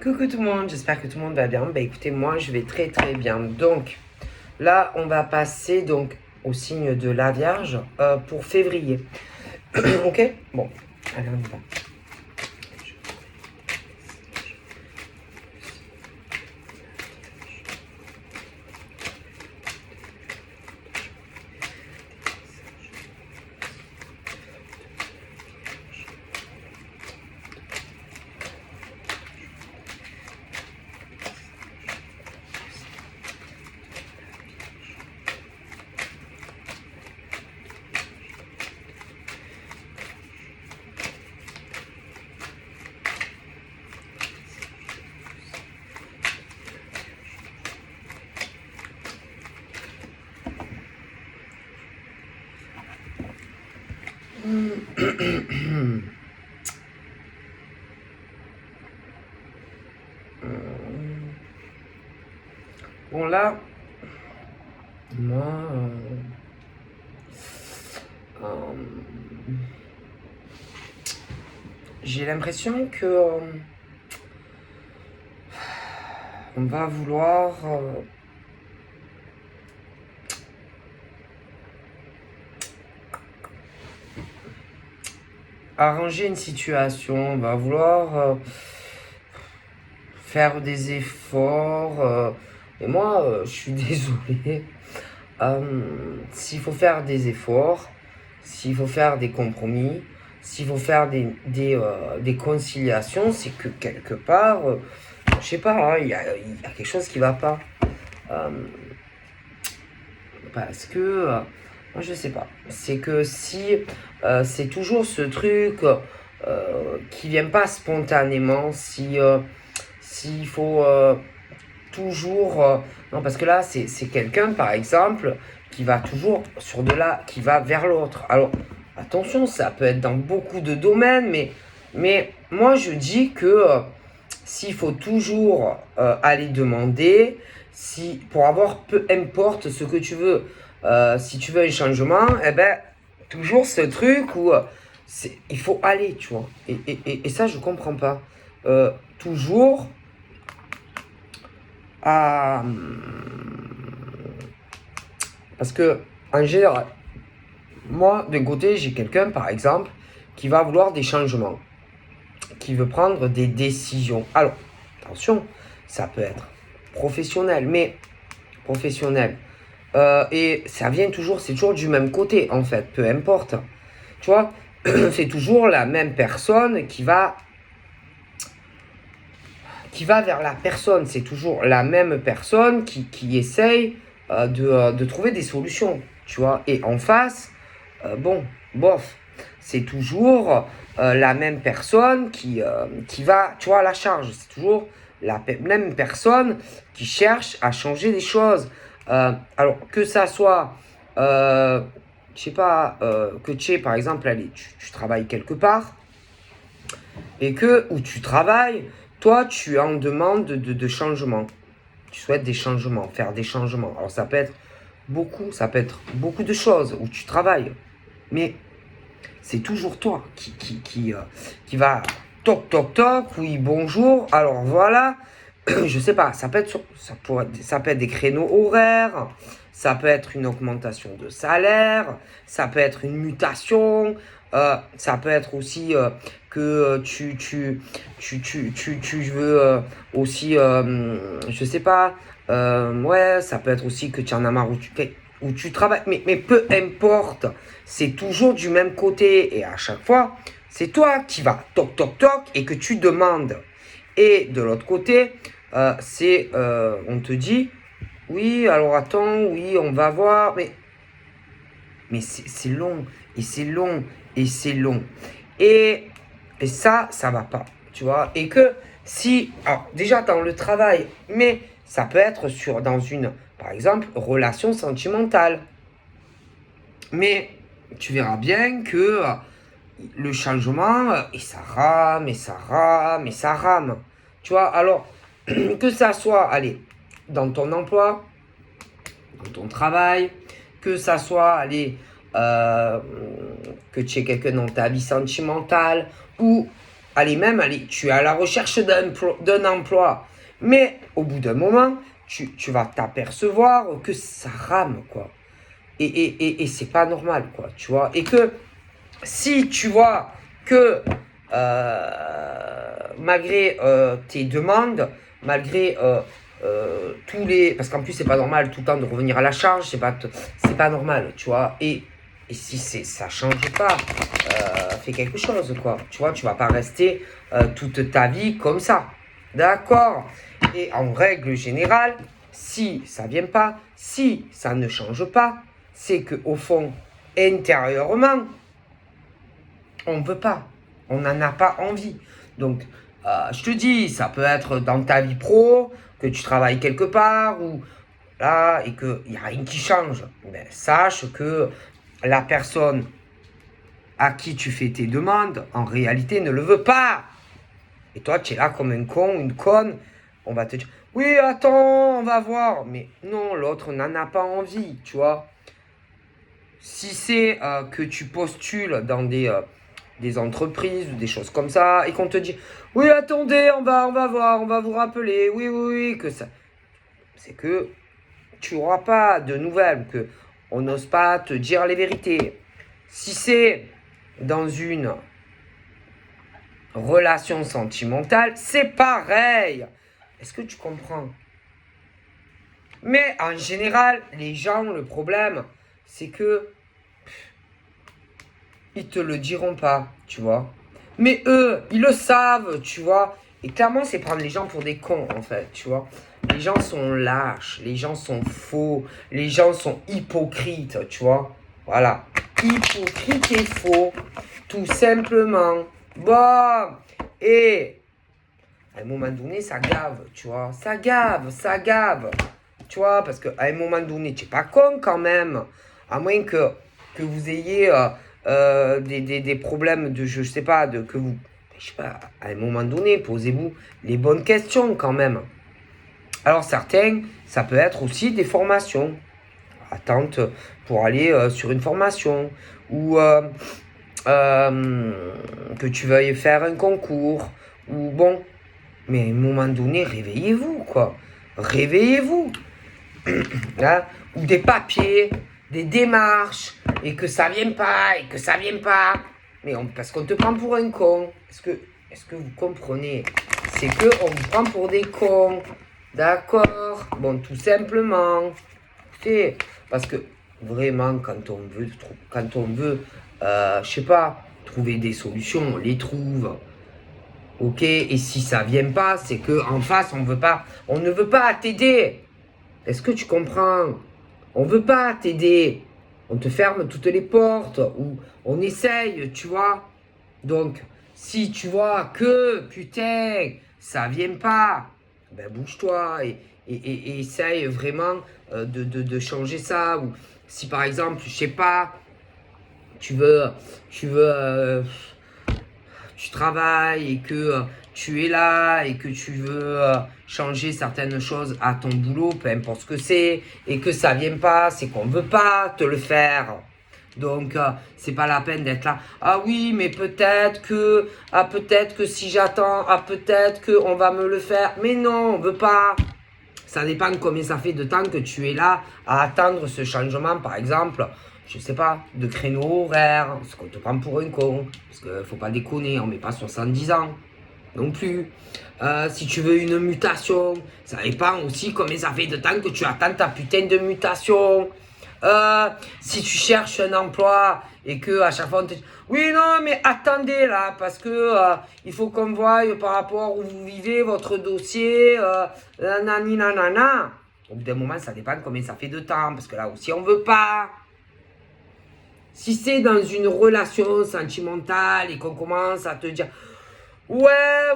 Coucou tout le monde, j'espère que tout le monde va bien. Bah écoutez, moi je vais très très bien. Donc là, on va passer donc au signe de la Vierge pour février. Ok. Bon, allez on y va. Bon là, moi, j'ai l'impression que on va vouloir arranger une situation, on va vouloir faire des efforts. Et moi, je suis désolé. S'il faut faire des efforts, s'il faut faire des compromis, s'il faut faire des conciliations, c'est que quelque part, je sais pas, il y a quelque chose qui va pas. Euh, Parce que, moi je sais pas, c'est que si c'est toujours ce truc qui vient pas spontanément, si s'il faut toujours non parce que là c'est quelqu'un par exemple qui va toujours sur de là qui va vers l'autre. Alors attention, ça peut être dans beaucoup de domaines, mais moi je dis que s'il faut toujours aller demander, si pour avoir peu importe ce que tu veux, si tu veux un changement, eh ben toujours ce truc où il faut aller, tu vois. Et ça je comprends pas. Toujours à parce que en général, moi de côté j'ai quelqu'un par exemple qui va vouloir des changements, qui veut prendre des décisions. Alors attention, ça peut être professionnel, mais professionnel. Et ça vient toujours, c'est toujours du même côté en fait, peu importe. Tu vois, c'est toujours la même personne qui va vers la personne. C'est toujours la même personne qui essaye de trouver des solutions. Tu vois, et en face, bon, bof, c'est toujours la même personne qui va, tu vois, à la charge. C'est toujours la même personne qui cherche à changer les choses. Alors, que ça soit, je sais pas, que tu es, par exemple, allez, tu travailles quelque part, et que, où tu travailles, toi, tu es en demande de changement. Tu souhaites des changements, faire des changements. Alors, ça peut être beaucoup de choses où tu travailles. Mais c'est toujours toi qui va toc toc toc, oui bonjour, alors voilà, je sais pas, ça peut être des créneaux horaires, ça peut être une augmentation de salaire, ça peut être une mutation, ça peut être aussi que tu veux aussi, je sais pas, ouais, ça peut être aussi que tu en as marre où tu travailles, mais peu importe, c'est toujours du même côté. Et à chaque fois, c'est toi qui vas toc toc toc et que tu demandes. Et de l'autre côté, on te dit, oui, alors attends, oui, on va voir, mais c'est long, et c'est long, et c'est long. Et, et ça va pas, tu vois. Et que si, alors déjà dans le travail, mais ça peut être dans une, par exemple, relation sentimentale. Mais tu verras bien que le changement, et ça rame, et ça rame, et ça rame. Tu vois, alors, que ça soit, allez, dans ton emploi, dans ton travail, que ça soit, allez, que tu aies quelqu'un dans ta vie sentimentale, ou, allez, même, allez, tu es à la recherche d'un emploi. Mais au bout d'un moment, tu vas t'apercevoir que ça rame, quoi. Et c'est pas normal, quoi, tu vois. Et que si tu vois que malgré tes demandes, malgré tous les... Parce qu'en plus, c'est pas normal tout le temps de revenir à la charge, c'est pas normal, tu vois. Et si ça change pas, fais quelque chose, quoi. Tu vois, tu vas pas rester toute ta vie comme ça. D'accord? Et en règle générale, si ça vient pas, si ça ne change pas, c'est que au fond, intérieurement, on ne veut pas. On n'en a pas envie. Donc, je te dis, ça peut être dans ta vie pro, que tu travailles quelque part, ou là, et qu'il n'y a rien qui change. Mais sache que la personne à qui tu fais tes demandes, en réalité, ne le veut pas. Et toi, tu es là comme un con, une conne. On va te dire, oui, attends, on va voir. Mais non, l'autre n'en a pas envie, tu vois. Si c'est que tu postules dans des entreprises ou des choses comme ça, et qu'on te dit, oui, attendez, on va voir, on va vous rappeler, oui, oui, oui, que ça... C'est que tu n'auras pas de nouvelles, que on n'ose pas te dire les vérités. Si c'est dans une relation sentimentale, c'est pareil. Est-ce que tu comprends? Mais en général, les gens, le problème, c'est que ils te le diront pas, tu vois. Mais eux, ils le savent, tu vois. Et clairement, c'est prendre les gens pour des cons, en fait, tu vois. Les gens sont lâches, les gens sont faux, les gens sont hypocrites, tu vois. Voilà. Hypocrite et faux, tout simplement. Bon, et à un moment donné, ça gave, tu vois. Ça gave, ça gave. Tu vois, parce qu'à un moment donné, tu n'es pas con quand même. À moins que vous ayez des problèmes de, je sais pas, que vous... Je sais pas, à un moment donné, posez-vous les bonnes questions quand même. Alors certains, ça peut être aussi des formations. Attente pour aller sur une formation. Ou que tu veuilles faire un concours. Ou bon, mais à un moment donné, réveillez-vous, quoi. Réveillez-vous. Hein, ou des papiers, des démarches, et que ça vienne pas, et que ça vienne pas. Mais parce qu'on te prend pour un con. Est-ce que vous comprenez? C'est qu'on vous prend pour des cons. D'accord? Bon, tout simplement. C'est parce que vraiment, quand on veut, je sais pas, trouver des solutions, on les trouve. Ok? Et si ça vient pas, c'est que en face, on ne veut pas t'aider. Est-ce que tu comprends? On veut pas t'aider. On te ferme toutes les portes ou on essaye, tu vois. Donc, si tu vois que, putain, ça vient pas, ben bouge-toi et essaye vraiment de changer ça. Ou si par exemple, je sais pas, tu veux, tu veux, tu travailles et que tu es là et que tu veux changer certaines choses à ton boulot, peu importe ce que c'est, et que ça vient pas, c'est qu'on veut pas te le faire. Donc, c'est pas la peine d'être là. Ah oui, mais peut-être que si j'attends, peut-être que on va me le faire. Mais non, on veut pas. Ça dépend combien ça fait de temps que tu es là à attendre ce changement, par exemple, je sais pas, de créneau horaire, ce qu'on te prend pour un con, parce qu'il faut pas déconner, on met pas 70 ans non plus. Si tu veux une mutation, ça dépend aussi combien ça fait de temps que tu attends ta putain de mutation. Si tu cherches un emploi et que à chaque fois on te dit oui non mais attendez là parce que il faut qu'on voie par rapport où vous vivez votre dossier nanani nanana. Au bout d'un moment ça dépend combien ça fait de temps parce que là aussi on veut pas. Si c'est dans une relation sentimentale et qu'on commence à te dire ouais,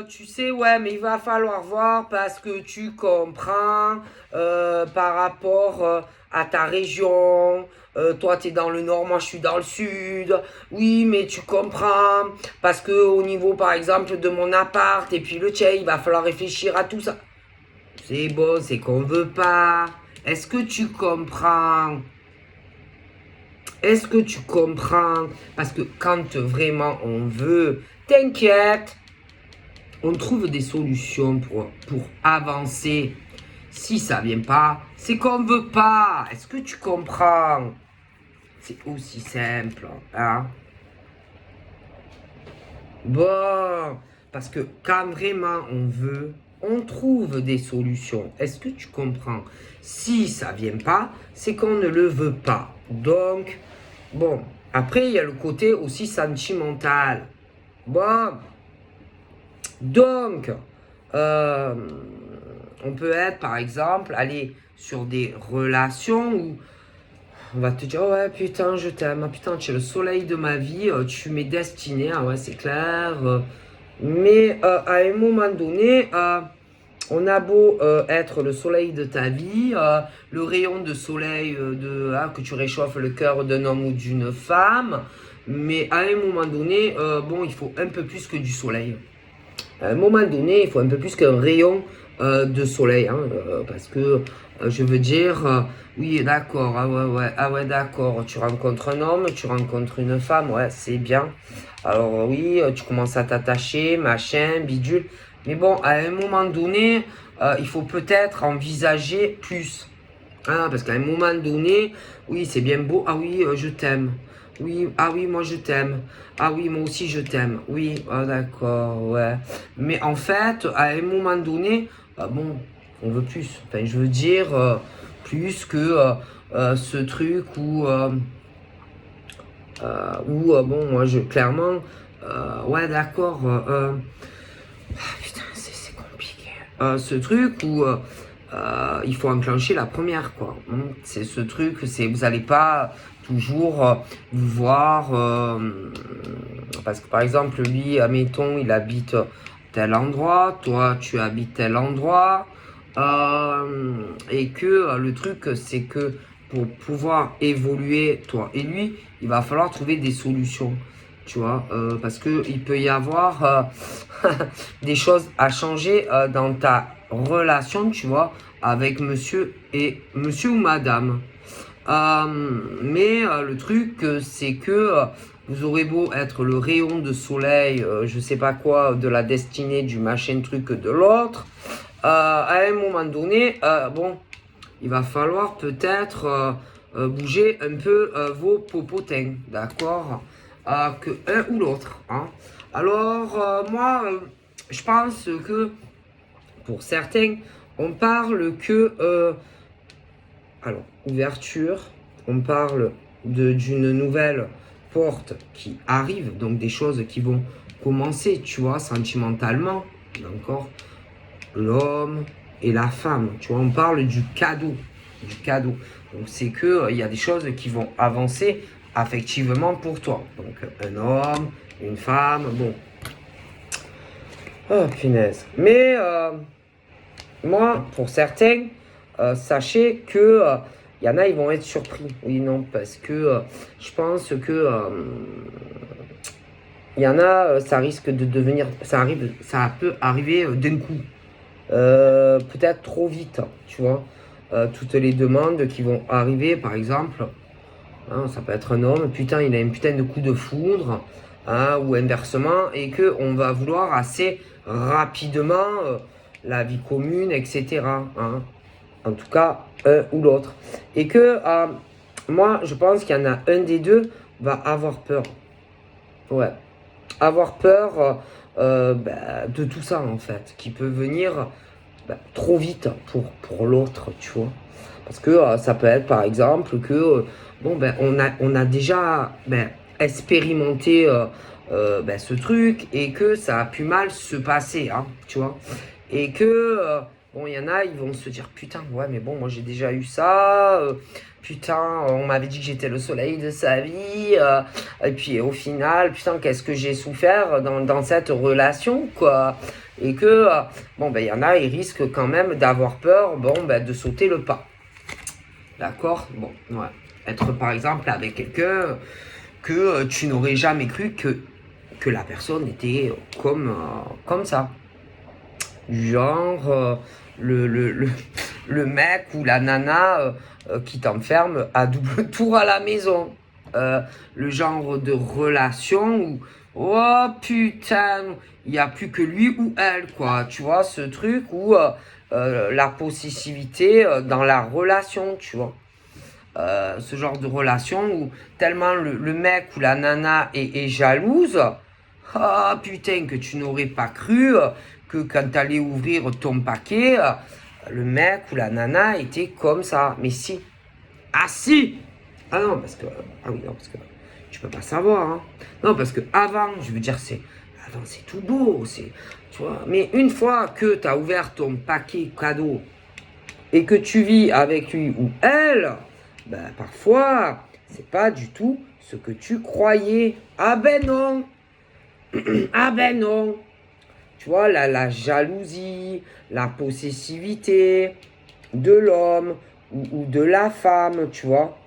tu sais, ouais, mais il va falloir voir parce que tu comprends par rapport à ta région. Toi, tu es dans le nord, moi, je suis dans le sud. Oui, mais tu comprends parce que au niveau, par exemple, de mon appart et puis le tien, il va falloir réfléchir à tout ça. C'est bon, c'est qu'on veut pas. Est-ce que tu comprends? Est-ce que tu comprends? Parce que quand vraiment on veut t'inquiète, on trouve des solutions pour avancer. Si ça vient pas, c'est qu'on veut pas. Est-ce que tu comprends? C'est aussi simple, hein? Bon, parce que quand vraiment on veut, on trouve des solutions. Est-ce que tu comprends? Si ça vient pas, c'est qu'on ne le veut pas. Donc, bon, après il y a le côté aussi sentimental. Bon, donc, on peut être par exemple, aller sur des relations où on va te dire, oh ouais, putain, je t'aime, ah, putain, tu es le soleil de ma vie, tu m'es destiné, ah ouais, c'est clair. Mais à un moment donné, on a beau être le soleil de ta vie, le rayon de soleil que tu réchauffes le cœur d'un homme ou d'une femme, mais à un moment donné, bon, il faut un peu plus que du soleil. À un moment donné, il faut un peu plus qu'un rayon de soleil, hein, parce que je veux dire, oui, d'accord, ah ouais, d'accord, tu rencontres un homme, tu rencontres une femme, ouais, c'est bien. Alors oui, tu commences à t'attacher, machin, bidule, mais bon, à un moment donné, il faut peut-être envisager plus. Ah, parce qu'à un moment donné, oui, c'est bien beau. Ah oui, je t'aime. Oui, ah oui, moi je t'aime. Ah oui, moi aussi je t'aime. Oui, ah, d'accord, ouais. Mais en fait, à un moment donné, bon, on veut plus. Enfin, je veux dire, plus que ce truc bon, moi je, clairement, ouais, d'accord. Putain, c'est compliqué. Ce truc où il faut enclencher la première, quoi. C'est ce truc, c'est vous n'allez pas toujours vous voir. Parce que par exemple, lui, admettons, il habite tel endroit, toi, tu habites tel endroit. Et que le truc, c'est que pour pouvoir évoluer, toi et lui, il va falloir trouver des solutions. Tu vois, parce que il peut y avoir des choses à changer dans ta relation, tu vois, avec monsieur ou madame. Mais le truc, c'est que vous aurez beau être le rayon de soleil, je sais pas quoi, de la destinée du machin truc de l'autre. À un moment donné, bon, il va falloir peut-être bouger un peu vos popotins, d'accord? Que un ou l'autre, hein. Alors, moi, je pense que pour certains, on parle que, alors, ouverture, on parle d'une nouvelle porte qui arrive, donc des choses qui vont commencer, tu vois, sentimentalement, d'accord? L'homme et la femme, tu vois, on parle du cadeau, du cadeau. Donc, c'est que il y a des choses qui vont avancer affectivement pour toi. Donc, un homme, une femme, bon. Oh, punaise. Mais, moi, pour certains, sachez que il y en a, ils vont être surpris. Oui, non, parce que je pense que il y en a, ça risque de devenir, ça peut arriver d'un coup, peut-être trop vite, tu vois. Toutes les demandes qui vont arriver, par exemple, hein, ça peut être un homme, putain, il a un putain de coup de foudre, hein, ou inversement, et que on va vouloir assez rapidement la vie commune, etc. Hein. En tout cas, un ou l'autre. Et que moi, je pense qu'il y en a un des deux va avoir peur. Ouais. Avoir peur de tout ça, en fait. Qui peut venir trop vite pour l'autre, tu vois. Parce que ça peut être, par exemple, que, bon, on a déjà expérimenté ce truc et que ça a pu mal se passer, hein, tu vois. Et que, bon, il y en a, ils vont se dire, putain, ouais, mais bon, moi j'ai déjà eu ça, putain, on m'avait dit que j'étais le soleil de sa vie, et puis au final, putain, qu'est-ce que j'ai souffert dans cette relation, quoi. Et que, bon, il y en a, ils risquent quand même d'avoir peur, bon, de sauter le pas. D'accord? Bon, ouais. Être par exemple avec quelqu'un que tu n'aurais jamais cru que la personne était comme ça. Genre le mec ou la nana qui t'enferme à double tour à la maison. Le genre de relation où Oh putain, il n'y a plus que lui ou elle, quoi. Tu vois, ce truc où la possessivité dans la relation, tu vois. Ce genre de relation où tellement le mec ou la nana est jalouse. Ah putain, que tu n'aurais pas cru que quand t'allais ouvrir ton paquet, le mec ou la nana était comme ça. Mais si. Ah si. Ah non, parce que... Ah oui, non, parce que tu peux pas savoir. Hein. Non, parce que avant, je veux dire, avant, c'est tout beau. Tu vois. Mais une fois que tu as ouvert ton paquet cadeau et que tu vis avec lui ou elle, ben parfois, c'est pas du tout ce que tu croyais. Ah ben non. Ah ben non. Tu vois, la jalousie, la possessivité de l'homme ou de la femme, tu vois.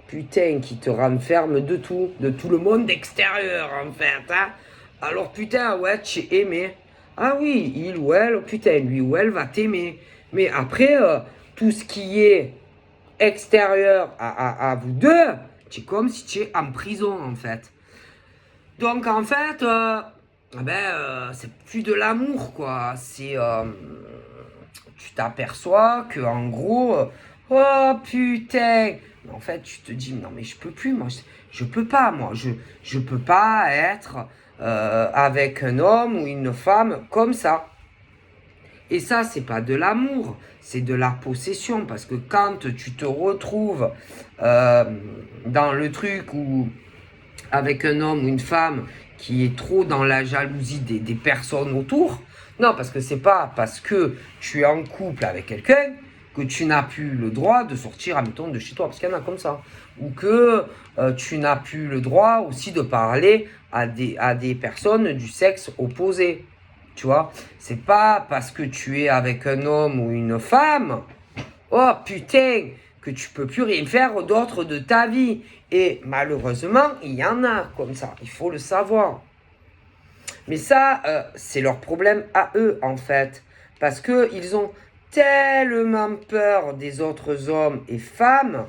Putain, qui te renferme de tout le monde extérieur, en fait. Hein. Alors, putain, ouais, tu es aimé. Ah oui, il ou elle, putain, lui ou elle va t'aimer. Mais après, tout ce qui est extérieur à vous deux, c'est comme si tu es en prison, en fait. Donc, en fait, c'est plus de l'amour, quoi. Tu t'aperçois que, en gros, oh putain. Mais en fait, tu te dis, non, mais je peux plus, moi. Je peux pas, moi. Je peux pas être avec un homme ou une femme comme ça. Et ça, c'est pas de l'amour, c'est de la possession. Parce que quand tu te retrouves dans le truc où, avec un homme ou une femme qui est trop dans la jalousie des personnes autour, non, parce que c'est pas parce que tu es en couple avec quelqu'un que tu n'as plus le droit de sortir, admettons, de chez toi, parce qu'il y en a comme ça. Ou que tu n'as plus le droit aussi de parler à des personnes du sexe opposé. Tu vois, c'est pas parce que tu es avec un homme ou une femme, oh putain, que tu peux plus rien faire d'autre de ta vie. Et malheureusement, il y en a comme ça, il faut le savoir. Mais ça, c'est leur problème à eux, en fait. Parce qu'ils ont tellement peur des autres hommes et femmes,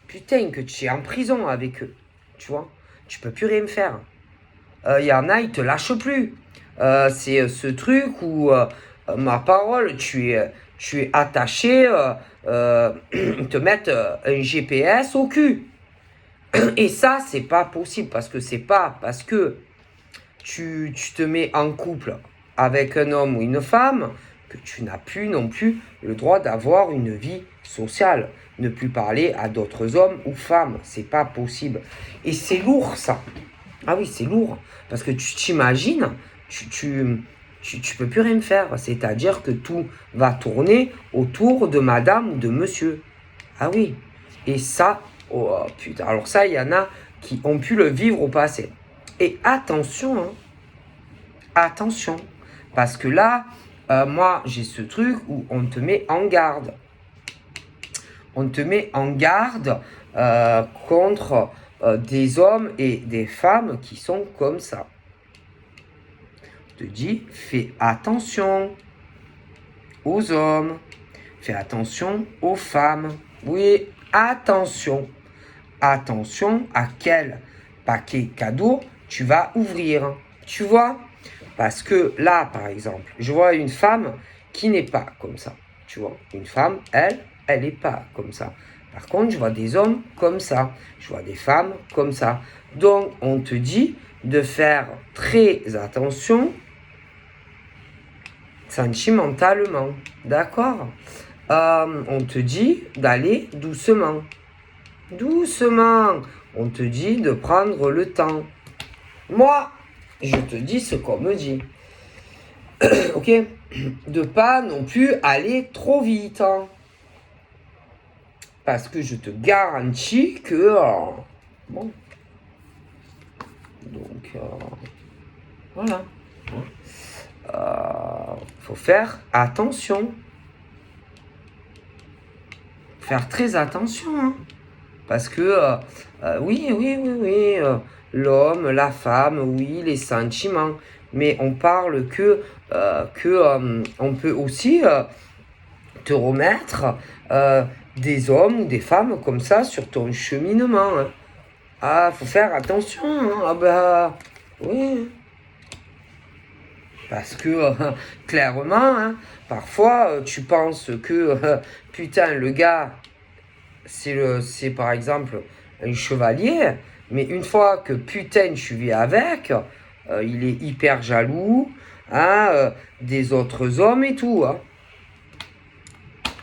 putain, que tu es en prison avec eux. Tu vois, tu peux plus rien faire. Il y en a, ils te lâchent plus. C'est ce truc où, ma parole, tu es attaché, ils te mettent un GPS au cul. Et ça, c'est pas possible parce que c'est pas parce que tu te mets en couple avec un homme ou une femme que tu n'as plus non plus le droit d'avoir une vie sociale. Ne plus parler à d'autres hommes ou femmes. C'est pas possible. Et c'est lourd, ça. Ah oui, c'est lourd. Parce que tu t'imagines, tu peux plus rien faire. C'est-à-dire que tout va tourner autour de madame ou de monsieur. Ah oui. Et ça, oh putain. Alors ça, il y en a qui ont pu le vivre au passé. Et attention, hein, attention. Parce que là, moi, j'ai ce truc où on te met en garde. On te met en garde contre des hommes et des femmes qui sont comme ça. On te dit, fais attention aux hommes, fais attention aux femmes. Oui, attention. Attention à quel paquet cadeau tu vas ouvrir. Tu vois? Parce que là, par exemple, je vois une femme qui n'est pas comme ça. Tu vois? Une femme, elle n'est pas comme ça. Par contre, je vois des hommes comme ça. Je vois des femmes comme ça. Donc, on te dit de faire très attention sentimentalement. D'accord? On te dit d'aller doucement. Doucement. On te dit de prendre le temps. Moi, je te dis ce qu'on me dit. Ok? De pas non plus aller trop vite. Hein. Parce que je te garantis que... bon. Donc, voilà. Faut faire attention. Faire très attention. Hein. Parce que, oui, l'homme, la femme, oui, les sentiments. Mais on parle que on peut aussi te remettre des hommes ou des femmes comme ça sur ton cheminement. Hein. Ah, faut faire attention. Hein. Ah bah, Oui. Parce que, clairement, hein, parfois, tu penses que, putain, le gars, c'est par exemple un chevalier, mais une fois que putain tu vis avec, il est hyper jaloux, hein, des autres hommes et tout. Hein.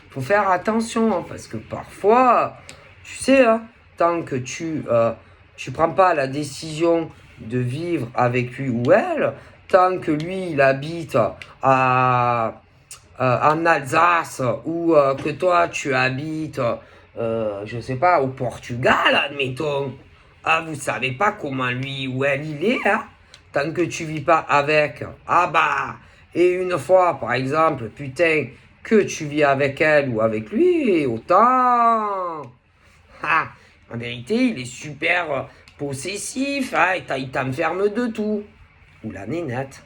Faut faire attention, hein, parce que parfois, tu sais, hein, tant que tu prends pas la décision de vivre avec lui ou elle, tant que lui, il habite en Alsace ou que toi, tu habites, je sais pas, au Portugal, admettons, ah, vous savez pas comment lui ou elle il est, hein, tant que tu vis pas avec. Ah bah, et une fois, par exemple, putain, que tu vis avec elle ou avec lui, autant. Ah, en vérité, il est super possessif, hein, il t'enferme de tout. Ou la nénette.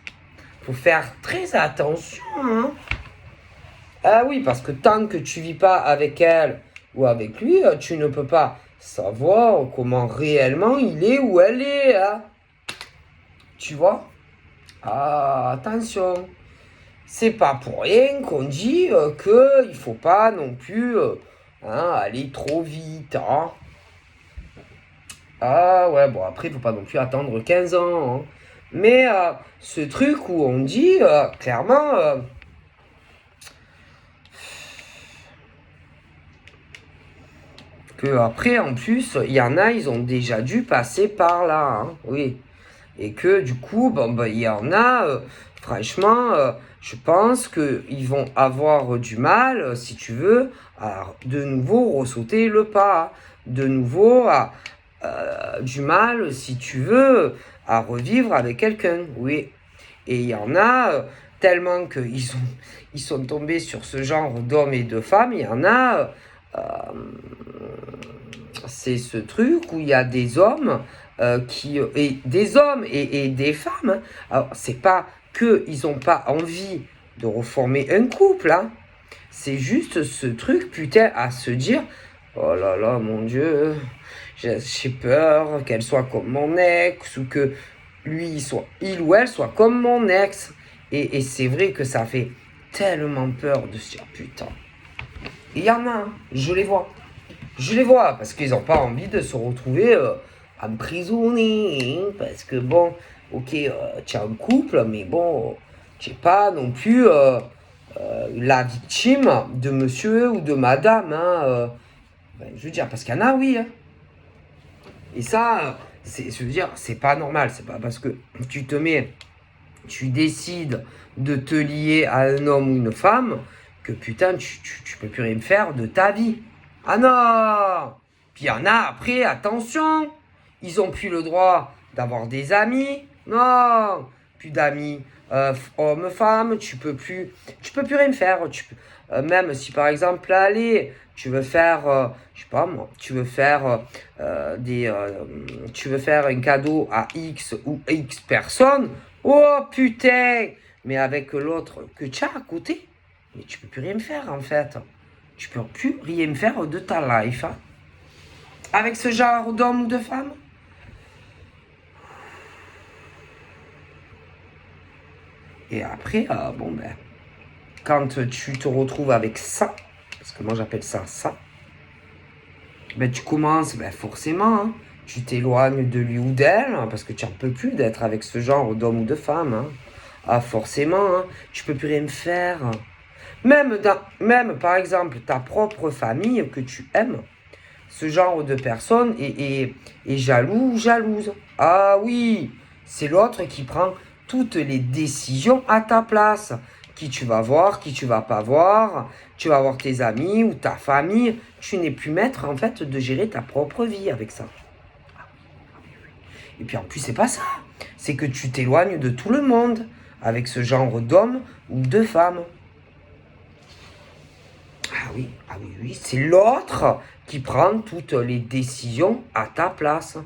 Faut faire très attention, hein. Ah oui, parce que tant que tu vis pas avec elle ou avec lui, tu ne peux pas savoir comment réellement il est ou elle est, hein. Tu vois? Ah, attention. C'est pas pour rien qu'on dit qu'il faut pas non plus hein, aller trop vite. Hein. Ah ouais, bon après, il faut pas non plus attendre 15 ans. Hein. Mais ce truc où on dit clairement que après, en plus, il y en a, ils ont déjà dû passer par là. Hein, oui. Et que du coup, bon, ben, il y en a, franchement, je pense qu'ils vont avoir du mal, si tu veux, à de nouveau ressauter le pas. De nouveau, du mal, si tu veux, à revivre avec quelqu'un. Oui. Et il y en a, tellement ils sont tombés sur ce genre d'hommes et de femmes, il y en a, c'est ce truc où il y a des hommes et des hommes et des femmes. Hein. Alors, c'est pas qu'ils n'ont pas envie de reformer un couple. Hein. C'est juste ce truc, putain, à se dire oh là là, mon Dieu, j'ai peur qu'elle soit comme mon ex ou que il ou elle soit comme mon ex. Et c'est vrai que ça fait tellement peur de se dire putain. Il y en a, hein, je les vois. Je les vois parce qu'ils n'ont pas envie de se retrouver emprisonnés. Hein, parce que bon, ok, tu as un couple, mais bon, tu n'es pas non plus la victime de monsieur ou de madame. Hein, ben, je veux dire, parce qu'il y en a, oui. Hein. Et ça, je veux dire, c'est pas normal. C'est pas parce que tu décides de te lier à un homme ou une femme que putain, tu peux plus rien faire de ta vie. Ah non! Puis il y en a après, attention! Ils ont plus le droit d'avoir des amis. Non! Plus d'amis hommes-femmes, tu peux plus rien faire. Même si par exemple, allez, tu veux faire, je sais pas moi, tu veux faire un cadeau à X ou X personnes. Oh putain! Mais avec l'autre que tu as à côté, mais tu peux plus rien faire en fait. Tu peux plus rien faire de ta life. Hein. Avec ce genre d'homme ou de femme. Et après, bon ben, quand tu te retrouves avec ça, parce que moi j'appelle ça ça, ben tu commences, ben forcément, hein, tu t'éloignes de lui ou d'elle, hein, parce que tu n'en peux plus d'être avec ce genre d'homme ou de femme. Hein. Ah forcément, hein, tu peux plus rien faire. Même par exemple ta propre famille que tu aimes, ce genre de personne est jaloux ou jalouse. Ah oui, c'est l'autre qui prend toutes les décisions à ta place. Qui tu vas voir, qui tu vas pas voir, tu vas voir tes amis ou ta famille. Tu n'es plus maître en fait de gérer ta propre vie avec ça. Et puis en plus c'est pas ça, c'est que tu t'éloignes de tout le monde avec ce genre d'homme ou de femme. Ah oui, oui, c'est l'autre qui prend toutes les décisions à ta place.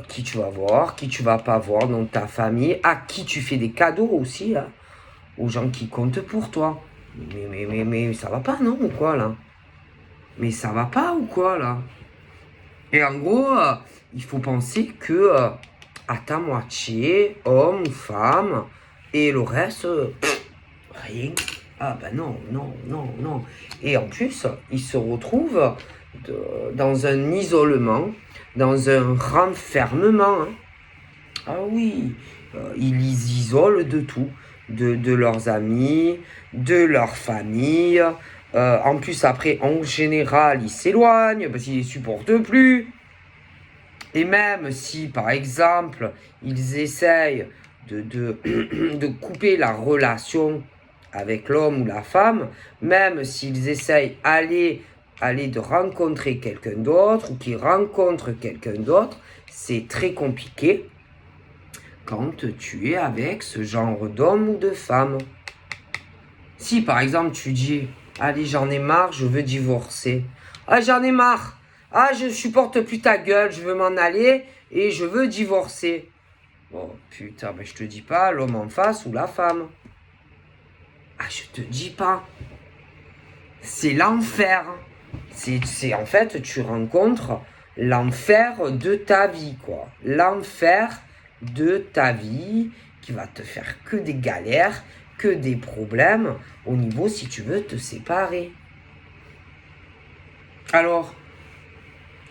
Qui tu vas voir, qui tu vas pas voir dans ta famille, à qui tu fais des cadeaux aussi, hein, aux gens qui comptent pour toi. Mais ça va pas, non, ou quoi, là? Mais ça va pas, ou quoi, là? Et en gros, il faut penser que à ta moitié, homme ou femme, et le reste, rien. Ah ben non, non, non, non. Et en plus, ils se retrouvent dans un isolement, dans un renfermement. Hein. Ah oui, ils les isolent de tout, de leurs amis, de leur famille. En plus, après, en général, ils s'éloignent parce qu'ils ne les supportent plus. Et même si, par exemple, ils essayent de couper la relation avec l'homme ou la femme, même s'ils essayent aller de rencontrer quelqu'un d'autre ou qu'ils rencontrent quelqu'un d'autre, c'est très compliqué quand tu es avec ce genre d'homme ou de femme. Si par exemple tu dis, allez j'en ai marre, je veux divorcer. Ah j'en ai marre. Ah je supporte plus ta gueule, je veux m'en aller et je veux divorcer. Oh putain, mais je te dis pas l'homme en face ou la femme. Ah je te dis pas. C'est l'enfer. C'est en fait tu rencontres l'enfer de ta vie quoi. L'enfer de ta vie qui va te faire que des galères, que des problèmes au niveau si tu veux te séparer. Alors,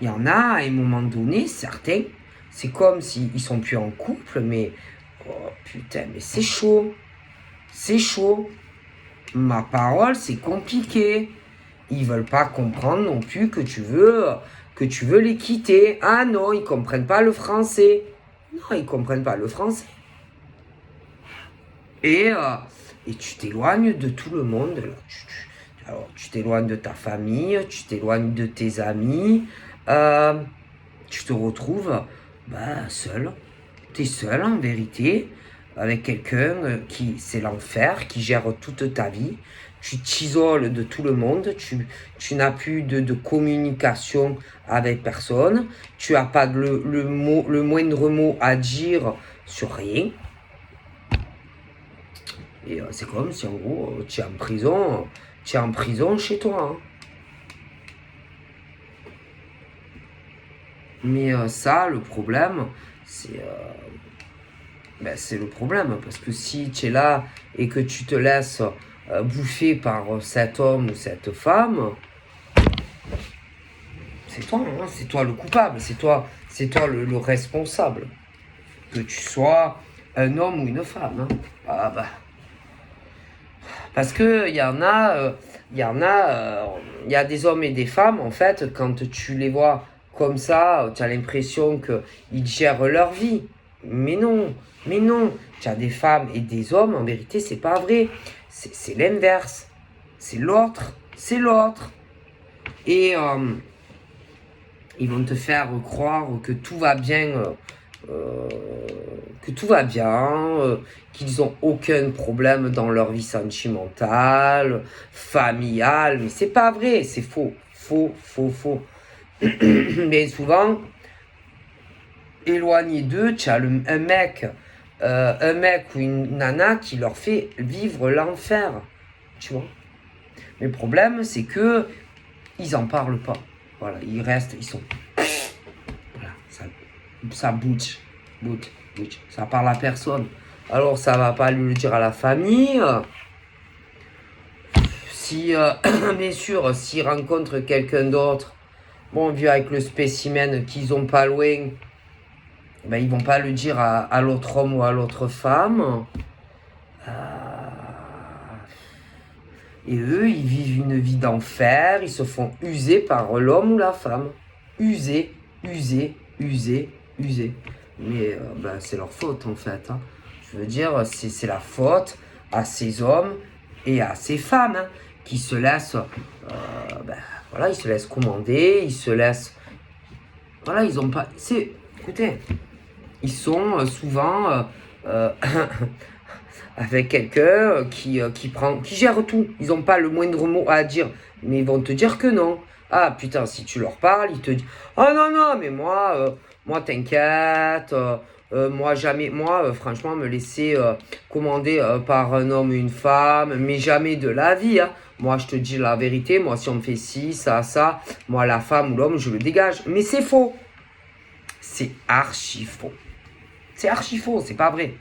il y en a à un moment donné, certains, c'est comme s'ils sont plus en couple, mais oh putain, mais c'est chaud. C'est chaud. Ma parole, c'est compliqué. Ils veulent pas comprendre non plus que tu veux les quitter. Ah non, ils comprennent pas le français. Non, ils comprennent pas le français. Et tu t'éloignes de tout le monde. Alors, tu t'éloignes de ta famille, tu t'éloignes de tes amis. Tu te retrouves seul. Tu es seul en vérité, avec quelqu'un qui, c'est l'enfer, qui gère toute ta vie. Tu t'isoles de tout le monde, tu n'as plus de communication avec personne, tu n'as pas le moindre mot à dire sur rien. Et c'est comme si en gros tu es en prison chez toi. Hein. Mais ça, le problème, c'est le problème. Parce que si tu es là et que tu te laisses bouffer par cet homme ou cette femme, c'est toi, hein, c'est toi le coupable, c'est toi le responsable. Que tu sois un homme ou une femme. Hein. Ah bah. Parce que il y a des hommes et des femmes, en fait, quand tu les vois comme ça, tu as l'impression qu'ils gèrent leur vie. Mais non, tu as des femmes et des hommes, en vérité, c'est pas vrai. C'est l'inverse. C'est l'autre. Et ils vont te faire croire que tout va bien, qu'ils ont aucun problème dans leur vie sentimentale, familiale, mais c'est pas vrai, c'est faux. Bien souvent, éloigné d'eux, tu as un mec ou une nana qui leur fait vivre l'enfer, tu vois. Mais le problème, c'est que ils en parlent pas. Voilà, ils restent, ils sont... Voilà, ça bouge, ça parle à personne. Alors, ça va pas lui le dire à la famille. Si, bien sûr, s'ils rencontrent quelqu'un d'autre, bon, vu avec le spécimen qu'ils ont pas loin, ben, ils vont pas le dire à l'autre homme ou à l'autre femme. Et eux, ils vivent une vie d'enfer, ils se font user par l'homme ou la femme. User. Mais c'est leur faute en fait. Hein. Je veux dire, c'est la faute à ces hommes et à ces femmes hein, qui se laissent, ils se laissent commander, ils se laissent, voilà, ils ont pas, écoutez, ils sont souvent avec quelqu'un qui gère tout. Ils n'ont pas le moindre mot à dire, mais ils vont te dire que non. Ah putain, si tu leur parles, ils te disent oh non, mais moi t'inquiète, moi jamais, franchement, me laisser commander par un homme ou une femme, mais jamais de la vie. Hein. Moi, je te dis la vérité, moi, si on me fait ci, ça, moi, la femme ou l'homme, je le dégage. Mais c'est faux. C'est archi faux. C'est archi faux, c'est pas vrai.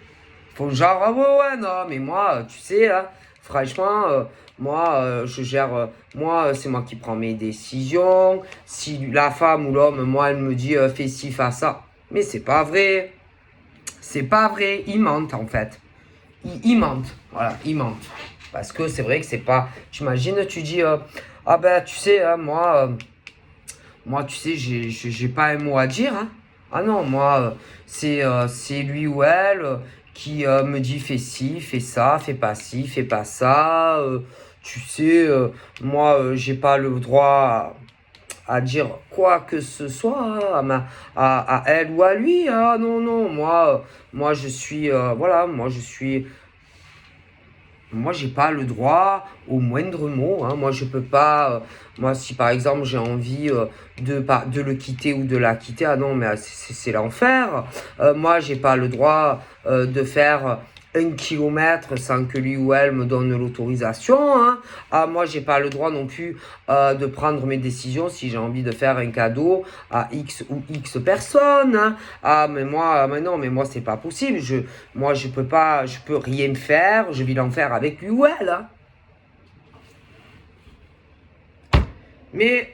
Faut genre, ah ouais, non, mais moi, tu sais, hein, franchement, moi, je gère, moi, c'est moi qui prends mes décisions. Si la femme ou l'homme, moi, elle me dit, fais ci, fais ça. Mais c'est pas vrai. C'est pas vrai. Ils mentent, en fait. Ils mentent. Voilà, ils mentent. Parce que c'est vrai que c'est pas. T'imagines, tu dis, ah ben, tu sais, hein, moi, tu sais, j'ai pas un mot à dire, hein. Ah non, moi, c'est lui ou elle qui me dit fais ci, fais ça, fais pas ci, fais pas ça. Tu sais, moi, j'ai pas le droit à dire quoi que ce soit hein, à elle ou à lui. Ah non, non, moi je suis, voilà, moi, j'ai pas le droit au moindre mot. Hein. Moi, je peux pas. Moi, si par exemple j'ai envie de le quitter ou de la quitter, ah non, mais c'est l'enfer. Moi, j'ai pas le droit de faire 1 kilomètre sans que lui ou elle me donne l'autorisation. Hein. Ah, moi, j'ai pas le droit non plus de prendre mes décisions si j'ai envie de faire un cadeau à X ou X personnes. Hein. Ah, mais non, mais moi, c'est pas possible. Moi, je peux pas, je peux rien faire. Je vais l'en faire avec lui ou elle. Hein. Mais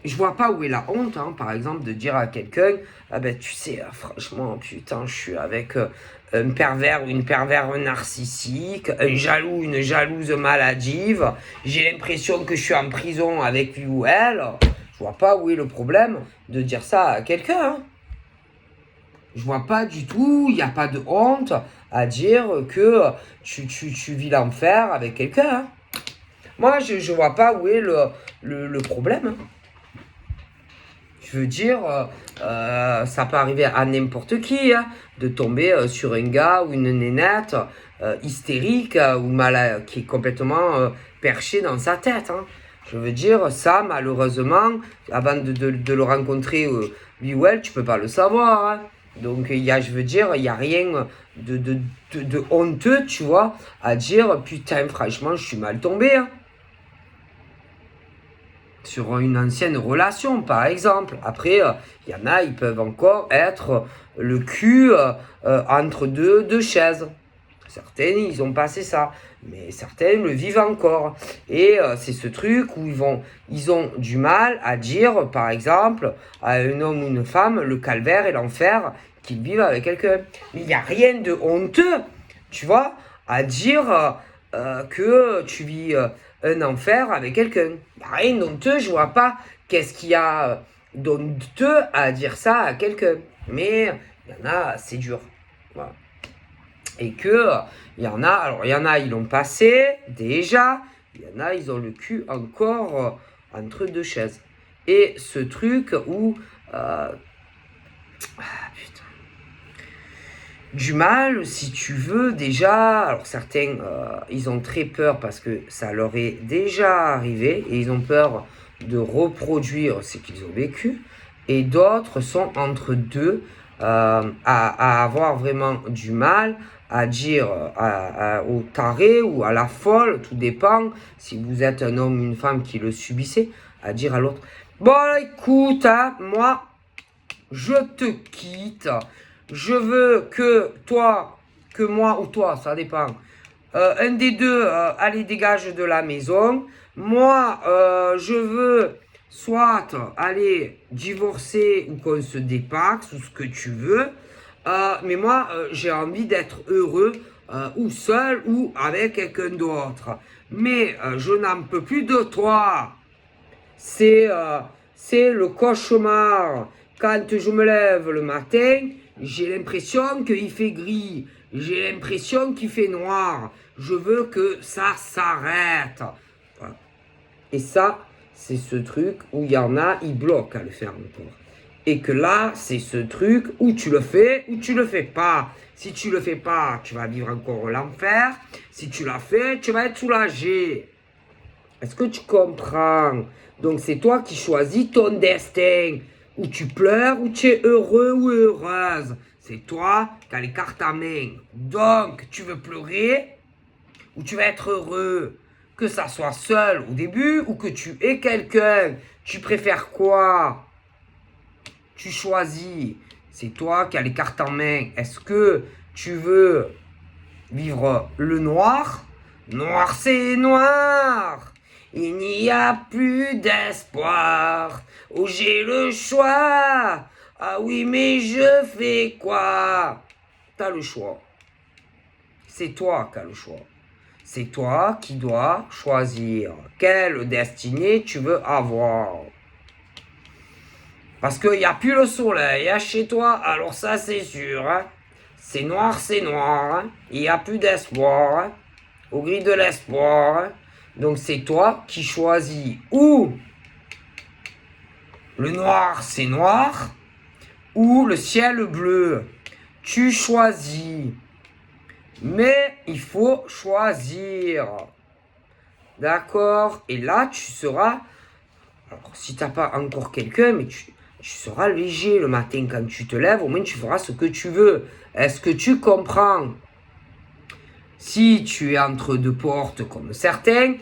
je vois pas où est la honte, hein, par exemple, de dire à quelqu'un, ah ben tu sais, franchement, putain, je suis avec un pervers ou une pervers narcissique, un jaloux, une jalouse maladive. J'ai l'impression que je suis en prison avec lui ou elle. Je vois pas où est le problème de dire ça à quelqu'un. Hein. Je vois pas du tout, il n'y a pas de honte à dire que tu vis l'enfer avec quelqu'un. Hein. Moi, je vois pas où est le problème. Hein. Je veux dire, ça peut arriver à n'importe qui hein, de tomber sur un gars ou une nénette hystérique ou qui est complètement perché dans sa tête. Hein. Je veux dire, ça, malheureusement, avant de le rencontrer, lui ou elle, tu peux pas le savoir. Hein. Donc, je veux dire, il n'y a rien de honteux, tu vois, à dire, putain, franchement, je suis mal tombé. Hein. Sur une ancienne relation, par exemple. Après, il y en a, ils peuvent encore être le cul entre deux chaises. Certains, ils ont passé ça, mais certains le vivent encore. Et c'est ce truc où ils ont du mal à dire, par exemple, à un homme ou une femme, le calvaire et l'enfer qu'ils vivent avec quelqu'un. Mais il n'y a rien de honteux, tu vois, à dire que tu vis un enfer avec quelqu'un. Il n'y a rien d'honteux, je vois pas qu'est-ce qu'il y a d'honteux à dire ça à quelqu'un. Mais il y en a, c'est dur. Voilà. Et que, il y en a, ils l'ont passé, déjà. Il y en a, ils ont le cul encore entre deux chaises. Et ce truc où... putain. Du mal, si tu veux, déjà... Alors, certains, ils ont très peur parce que ça leur est déjà arrivé. Et ils ont peur de reproduire ce qu'ils ont vécu. Et d'autres sont entre deux à avoir vraiment du mal à dire au taré ou à la folle, tout dépend, si vous êtes un homme ou une femme qui le subissez, à dire à l'autre, bon écoute, hein, moi, je te quitte, je veux que moi ou toi, ça dépend, un des deux, allez dégage de la maison, moi, je veux soit aller divorcer ou qu'on se dépaxe ou ce que tu veux, mais moi, j'ai envie d'être heureux ou seul ou avec quelqu'un d'autre. Mais je n'en peux plus de toi. C'est le cauchemar. Quand je me lève le matin, j'ai l'impression qu'il fait gris. J'ai l'impression qu'il fait noir. Je veux que ça s'arrête. Voilà. Et ça, c'est ce truc où il y en a, ils bloquent à le faire encore. Et que là, c'est ce truc où tu le fais ou tu le fais pas. Si tu le fais pas, tu vas vivre encore l'enfer. Si tu l'as fait, tu vas être soulagé. Est-ce que tu comprends? Donc c'est toi qui choisis ton destin. Où tu pleures, ou tu es heureux ou heureuse. C'est toi qui as les cartes à main. Donc, tu veux pleurer ou tu vas être heureux? Que ça soit seul au début ou que tu aies quelqu'un. Tu préfères quoi? Tu choisis. C'est toi qui as les cartes en main. Est-ce que tu veux vivre le noir? Noir, c'est noir. Il n'y a plus d'espoir. Oh, j'ai le choix. Ah oui, mais je fais quoi? T'as le choix. C'est toi qui as le choix. C'est toi qui dois choisir quelle destinée tu veux avoir. Parce qu'il n'y a plus le soleil chez toi, alors ça c'est sûr. Hein. C'est noir, c'est noir. Hein. Il n'y a plus d'espoir. Hein. Au gris de l'espoir. Hein. Donc c'est toi qui choisis ou le noir, c'est noir, ou le ciel bleu. Tu choisis. Mais il faut choisir. D'accord? Et là, tu seras... Alors, si tu n'as pas encore quelqu'un, mais tu seras léger le matin quand tu te lèves. Au moins, tu feras ce que tu veux. Est-ce que tu comprends? Si tu es entre deux portes comme certains,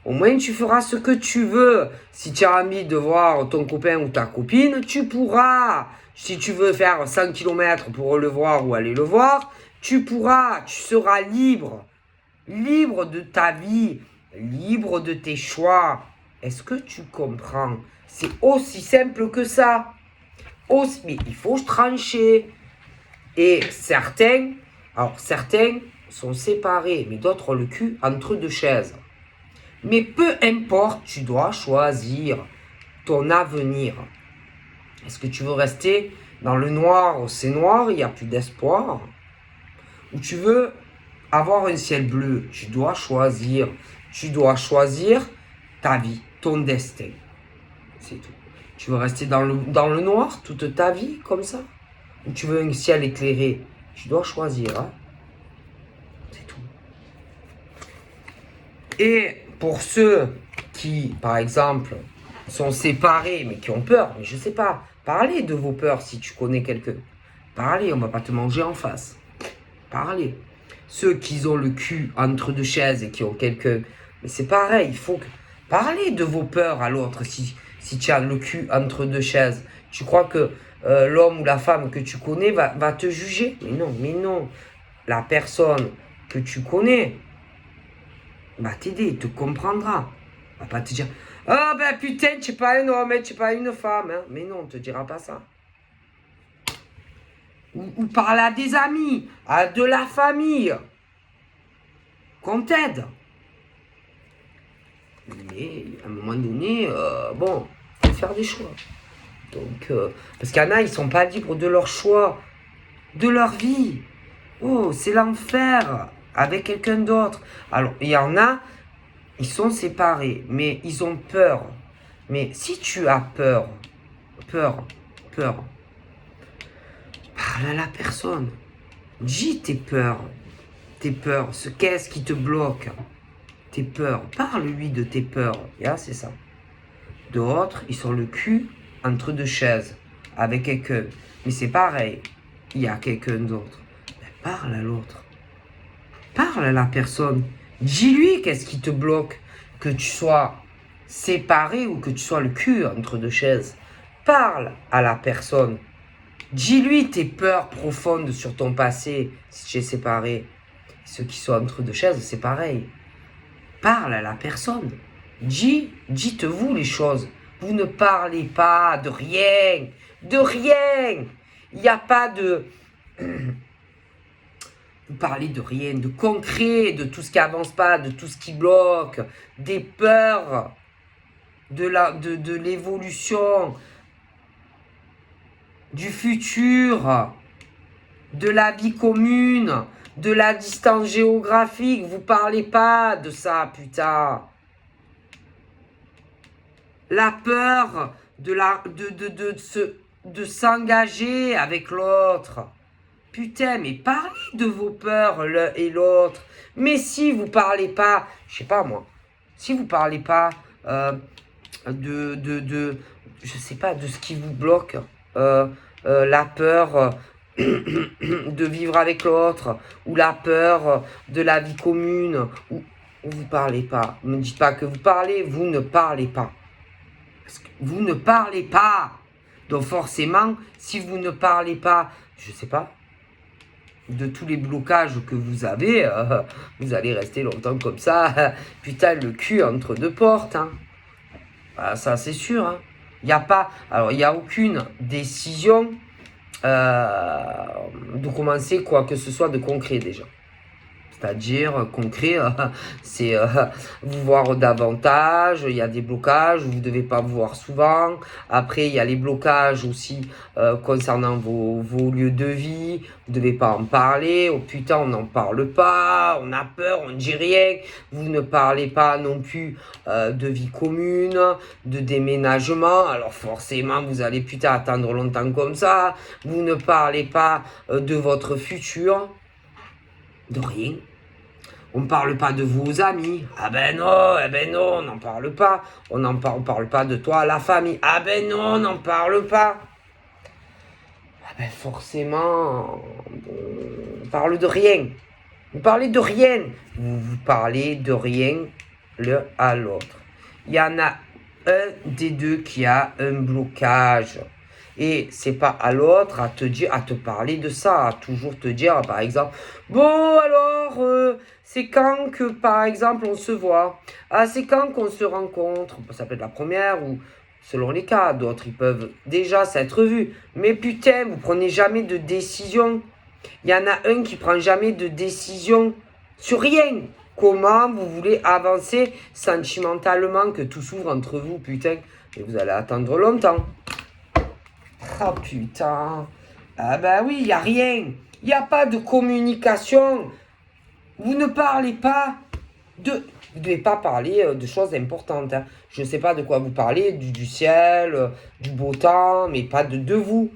au moins, tu feras ce que tu veux. Si tu as envie de voir ton copain ou ta copine, tu pourras. Si tu veux faire 100 km pour le voir ou aller le voir, tu pourras. Tu seras libre. Libre de ta vie. Libre de tes choix. Est-ce que tu comprends? C'est aussi simple que ça. Mais il faut trancher. Et certains sont séparés, mais d'autres ont le cul entre deux chaises. Mais peu importe, tu dois choisir ton avenir. Est-ce que tu veux rester dans le noir? C'est noir, il n'y a plus d'espoir. Ou tu veux avoir un ciel bleu? Tu dois choisir. Tu dois choisir ta vie, ton destin. C'est tout. Tu veux rester dans le noir toute ta vie, comme ça? Ou tu veux un ciel éclairé? Tu dois choisir. Hein? C'est tout. Et pour ceux qui, par exemple, sont séparés, mais qui ont peur, mais je sais pas, parlez de vos peurs si tu connais quelqu'un. Parlez, on va pas te manger en face. Parlez. Ceux qui ont le cul entre deux chaises et qui ont quelqu'un, mais c'est pareil, il faut que... Parlez de vos peurs à l'autre si tu as le cul entre deux chaises. Tu crois que l'homme ou la femme que tu connais va te juger? Mais non. La personne que tu connais va t'aider, te comprendra. Va pas te dire, ah ben putain, tu n'es pas un homme, tu n'es pas une femme. Hein. Mais non, on ne te dira pas ça. Ou parler à des amis, à de la famille. Qu'on t'aide. Mais à un moment donné, bon, il faut faire des choix. Donc, parce qu'il y en a, ils sont pas libres de leur choix, de leur vie. Oh, c'est l'enfer avec quelqu'un d'autre. Alors, il y en a, ils sont séparés, mais ils ont peur. Mais si tu as peur, parle à la personne. Dis tes peurs, qu'est-ce qui te bloque? Tes peurs, parle-lui de tes peurs. Yeah, c'est ça. D'autres, ils sont le cul entre deux chaises avec quelqu'un. Mais c'est pareil, il y a quelqu'un d'autre. Ben, parle à l'autre. Parle à la personne. Dis-lui qu'est-ce qui te bloque. Que tu sois séparé ou que tu sois le cul entre deux chaises. Parle à la personne. Dis-lui tes peurs profondes sur ton passé si tu es séparé. Ceux qui sont entre deux chaises, c'est pareil. Parle à la personne. Dites-vous les choses. Vous ne parlez pas de rien. De rien. Il n'y a pas de... Vous parlez de rien, de concret, de tout ce qui avance pas, de tout ce qui bloque, des peurs, de l'évolution, du futur, de la vie commune, de la distance géographique. Vous parlez pas de ça, putain. La peur de s'engager avec l'autre. Putain, mais parlez de vos peurs l'un et l'autre. Mais si vous parlez pas, je sais pas moi, si vous parlez pas je sais pas, de ce qui vous bloque, la peur de vivre avec l'autre, ou la peur de la vie commune, ou vous parlez pas. Ne me dites pas que vous parlez, vous ne parlez pas. Parce que vous ne parlez pas. Donc forcément, si vous ne parlez pas, je sais pas, de tous les blocages que vous avez, vous allez rester longtemps comme ça, putain, le cul entre deux portes. Hein. Ah, ça, c'est sûr. Hein. Il n'y a pas, alors il n'y a aucune décision de commencer quoi que ce soit de concret déjà. C'est-à-dire concret, c'est vous voir davantage, il y a des blocages, vous ne devez pas vous voir souvent. Après, il y a les blocages aussi concernant vos lieux de vie, vous ne devez pas en parler. Oh putain, on n'en parle pas, on a peur, on ne dit rien. Vous ne parlez pas non plus de vie commune, de déménagement. Alors forcément, vous allez putain attendre longtemps comme ça. Vous ne parlez pas de votre futur, de rien. On ne parle pas de vos amis. Ah ben non, eh ben non, on n'en parle pas. On parle pas de toi, la famille. Ah ben non, on n'en parle pas. Ah ben forcément, on parle de rien. Vous parlez de rien. Vous parlez de rien l'un à l'autre. Il y en a un des deux qui a un blocage. Et c'est pas à l'autre à te dire, à te parler de ça, à toujours te dire, par exemple, bon alors, c'est quand que, par exemple, on se voit. Ah, c'est quand qu'on se rencontre. Ça peut être la première ou selon les cas. D'autres, ils peuvent déjà s'être vus. Mais putain, vous prenez jamais de décision. Il y en a un qui prend jamais de décision sur rien. Comment vous voulez avancer sentimentalement, que tout s'ouvre entre vous, putain. Et vous allez attendre longtemps. Ah putain. Ah ben oui, il n'y a rien. Il n'y a pas de communication. Vous ne parlez pas de... Vous ne devez pas parler de choses importantes. Hein. Je ne sais pas de quoi vous parlez, du ciel, du beau temps, mais pas de vous.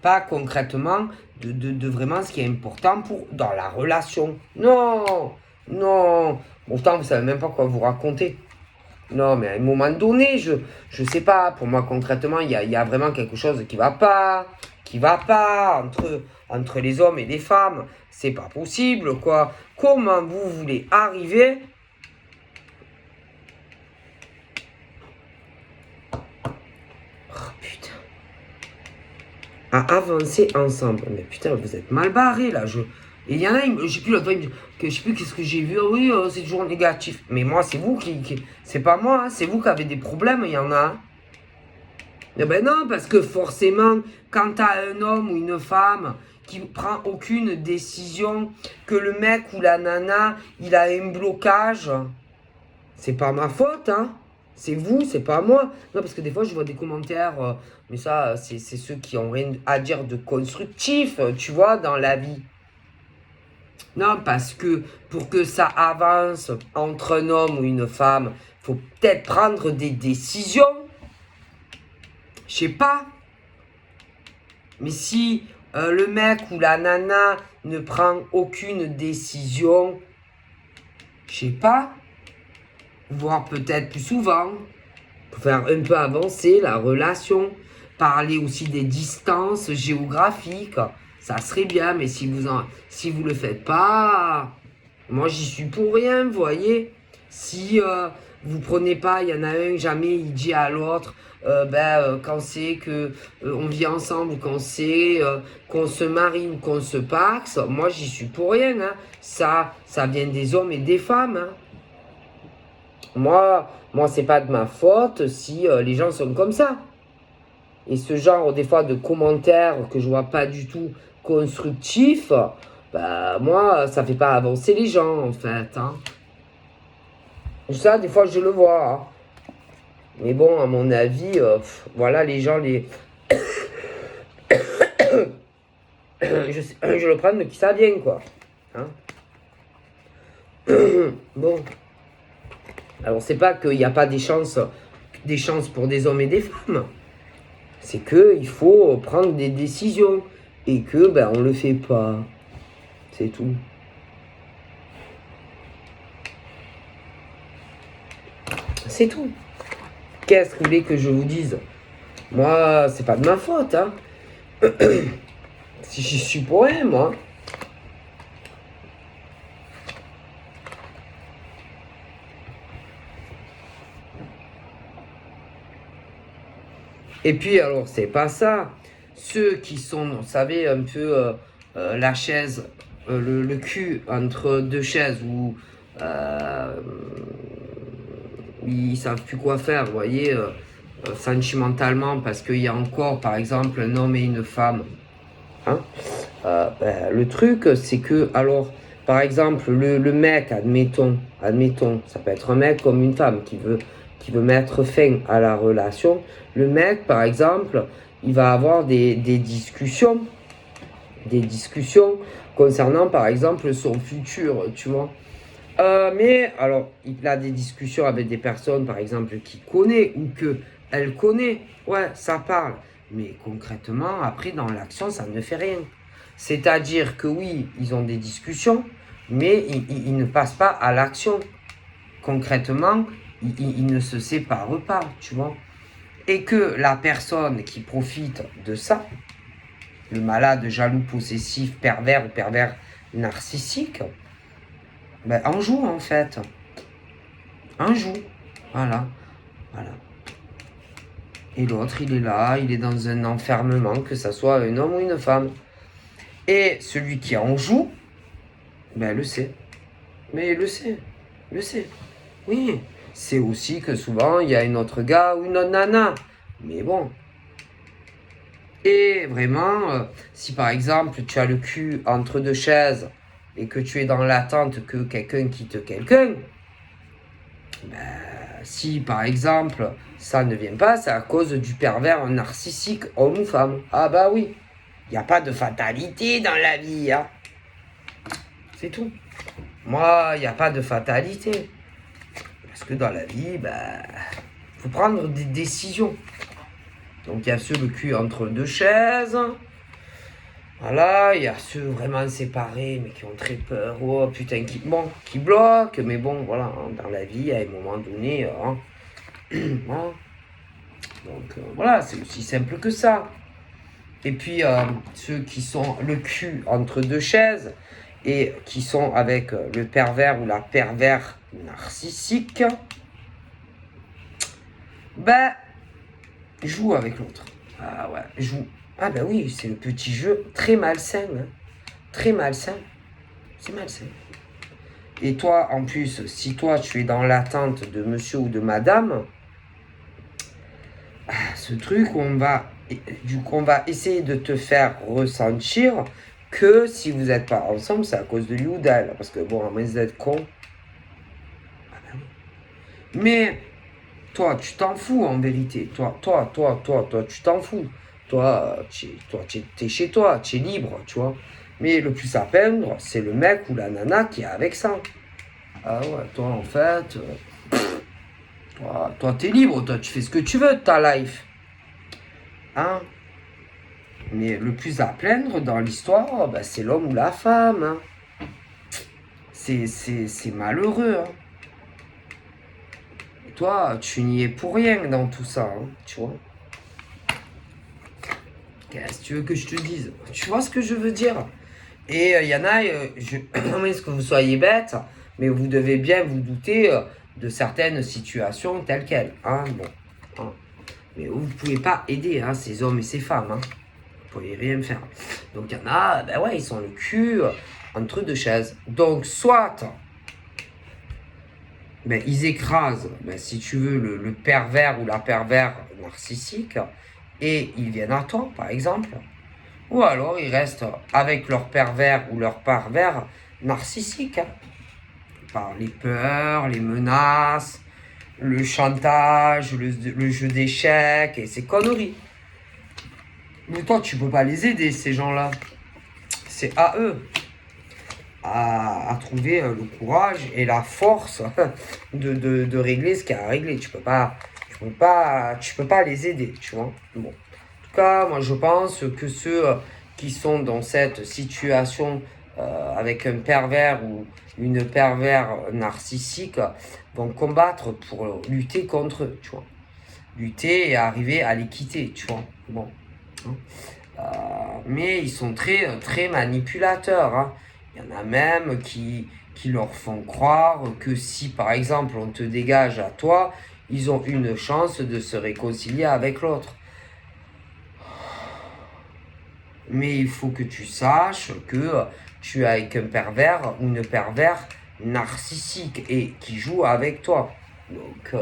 Pas concrètement de vraiment ce qui est important dans la relation. Non, non. Pourtant, vous ne savez même pas quoi vous raconter. Non, mais à un moment donné, je sais pas, pour moi concrètement, il y a vraiment quelque chose qui va pas entre les hommes et les femmes. C'est pas possible, quoi. Comment vous voulez arriver oh, putain. À avancer ensemble. Mais putain, vous êtes mal barrés, là. Et il y en a, je sais plus, l'autre fois, il me dit que je sais plus qu'est-ce que j'ai vu. Oui, c'est toujours négatif. Mais moi, c'est vous c'est pas moi, hein, c'est vous qui avez des problèmes, il y en a. Hein. Eh ben non, parce que forcément, quand t'as un homme ou une femme qui prend aucune décision, que le mec ou la nana, il a un blocage, c'est pas ma faute, hein. C'est vous, c'est pas moi. Non, parce que des fois, je vois des commentaires, mais ça, c'est ceux qui ont rien à dire de constructif, tu vois, dans la vie. Non, parce que pour que ça avance entre un homme ou une femme, faut peut-être prendre des décisions. Je sais pas. Mais si le mec ou la nana ne prend aucune décision, je sais pas, voire peut-être plus souvent, pour faire un peu avancer la relation, parler aussi des distances géographiques, ça serait bien, mais si vous le faites pas, moi j'y suis pour rien, vous voyez. Si vous prenez pas, il y en a un, jamais il dit à l'autre, quand c'est que on vit ensemble, ou quand c'est qu'on se marie ou qu'on se paxe, moi j'y suis pour rien. Hein. Ça vient des hommes et des femmes. Hein. Moi c'est pas de ma faute si les gens sont comme ça. Et ce genre des fois de commentaires que je vois pas du tout constructifs, bah moi ça fait pas avancer les gens en fait. Hein. Ça des fois je le vois. Hein. Mais bon, à mon avis, voilà, les gens, je le prends de qui ça vient, quoi. Hein. Bon. Alors, c'est pas qu'il n'y a pas des chances pour des hommes et des femmes. C'est qu'il faut prendre des décisions. Et que, ben, on le fait pas. C'est tout. C'est tout. Qu'est-ce que vous voulez que je vous dise? Moi, c'est pas de ma faute, hein. Si j'y suis pour rien, moi. Et puis, alors, c'est pas ça. Ceux qui sont, vous savez, un peu la chaise, le cul entre deux chaises où ils savent plus quoi faire, vous voyez, sentimentalement, parce qu'il y a encore, par exemple, un homme et une femme. Hein. Le truc, c'est que, alors, par exemple, le mec, admettons, ça peut être un mec comme une femme qui veut mettre fin à la relation. Le mec, par exemple, il va avoir des discussions concernant, par exemple, son futur, tu vois. Mais, alors, il a des discussions avec des personnes, par exemple, qu'il connaît ou qu'elle connaît. Ouais, ça parle. Mais concrètement, après, dans l'action, ça ne fait rien. C'est-à-dire que oui, ils ont des discussions, mais ils ne passent pas à l'action. Concrètement, ils ne se séparent pas, tu vois. Et que la personne qui profite de ça, le malade jaloux, possessif, pervers ou pervers narcissique, ben, en joue en fait. En joue. Voilà. Voilà. Et l'autre, il est là, il est dans un enfermement, que ça soit un homme ou une femme. Et celui qui en joue, ben, le sait. Mais il le sait. Il le sait. Oui. C'est aussi que souvent, il y a un autre gars ou une autre nana. Mais bon. Et vraiment, si par exemple, tu as le cul entre deux chaises et que tu es dans l'attente que quelqu'un quitte quelqu'un, ben, si par exemple, ça ne vient pas, c'est à cause du pervers narcissique, homme ou femme. Ah bah oui. Il n'y a pas de fatalité dans la vie. Hein. C'est tout. Moi, il n'y a pas de fatalité. Parce que dans la vie, ben, faut prendre des décisions. Donc il y a ceux le cul entre deux chaises. Voilà, il y a ceux vraiment séparés, mais qui ont très peur. Oh putain, qui bloquent. Mais bon, voilà, hein, dans la vie, à un moment donné, hein, voilà. Donc voilà, c'est aussi simple que ça. Et puis ceux qui sont le cul entre deux chaises et qui sont avec le pervers ou la pervers narcissique, ben, joue avec l'autre. Ah ouais, joue. Ah ben oui, c'est le petit jeu très malsain. Hein. Très malsain. C'est malsain. Et toi, en plus, si toi, tu es dans l'attente de monsieur ou de madame, ce truc, on va essayer de te faire ressentir que si vous n'êtes pas ensemble, c'est à cause de lui ou d'elle. Parce que bon, à moins d'être con. Ah ben oui. Mais toi, tu t'en fous en vérité. Toi, tu t'en fous. Toi, t'es chez toi, tu es libre, tu vois. Mais le plus à peindre, c'est le mec ou la nana qui est avec ça. Ah ouais, toi, en fait, toi, t'es libre, toi, tu fais ce que tu veux de ta life. Hein? Mais le plus à plaindre dans l'histoire, bah, c'est l'homme ou la femme. Hein. C'est malheureux. Hein. Et toi, tu n'y es pour rien dans tout ça, hein, tu vois. Qu'est-ce que tu veux que je te dise? Tu vois ce que je veux dire? Et il y en a, non est-ce que vous soyez bête, mais vous devez bien vous douter de certaines situations telles quelles. Hein, bon, hein. Mais vous ne pouvez pas aider hein, ces hommes et ces femmes. Hein. Vous ne pouvez rien faire. Donc il y en a, ben ouais, ils sont le cul entre deux chaises. Donc soit ben, ils écrasent, ben, si tu veux, le pervers ou la pervers narcissique et ils viennent à toi, par exemple. Ou alors ils restent avec leur pervers ou leur pervers narcissique. Hein, par les peurs, les menaces, le chantage, le jeu d'échecs et ces conneries. Mais toi, tu peux pas les aider, ces gens-là. C'est à eux à trouver le courage et la force de régler ce qu'il y a à régler. Tu peux pas les aider, tu vois. Bon. En tout cas, moi, je pense que ceux qui sont dans cette situation avec un pervers ou une pervers narcissique vont combattre pour lutter contre eux, tu vois. Lutter et arriver à les quitter, tu vois. Bon. Hein. Mais ils sont très, très manipulateurs. Hein. Il y en a même qui leur font croire que si, par exemple, on te dégage à toi, ils ont une chance de se réconcilier avec l'autre. Mais il faut que tu saches que tu es avec un pervers ou une pervers narcissique et qui joue avec toi. Donc,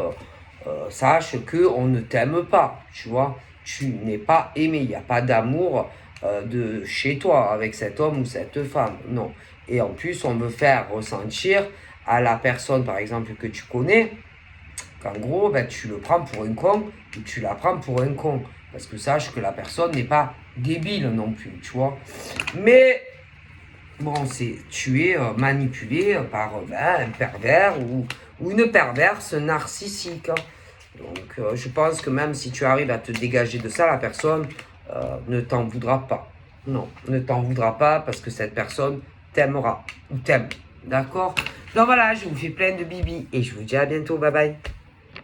sache que on ne t'aime pas, tu vois. Tu n'es pas aimé, il n'y a pas d'amour de chez toi avec cet homme ou cette femme, non. Et en plus, on veut faire ressentir à la personne, par exemple, que tu connais, qu'en gros, ben, tu le prends pour un con ou tu la prends pour un con. Parce que sache que la personne n'est pas débile non plus, tu vois. Mais bon, tu es manipulé par ben, un pervers ou une perverse narcissique, hein. Donc, je pense que même si tu arrives à te dégager de ça, la personne ne t'en voudra pas. Non, ne t'en voudra pas parce que cette personne t'aimera ou t'aime. D'accord? Donc voilà, je vous fais plein de bibi et je vous dis à bientôt. Bye bye.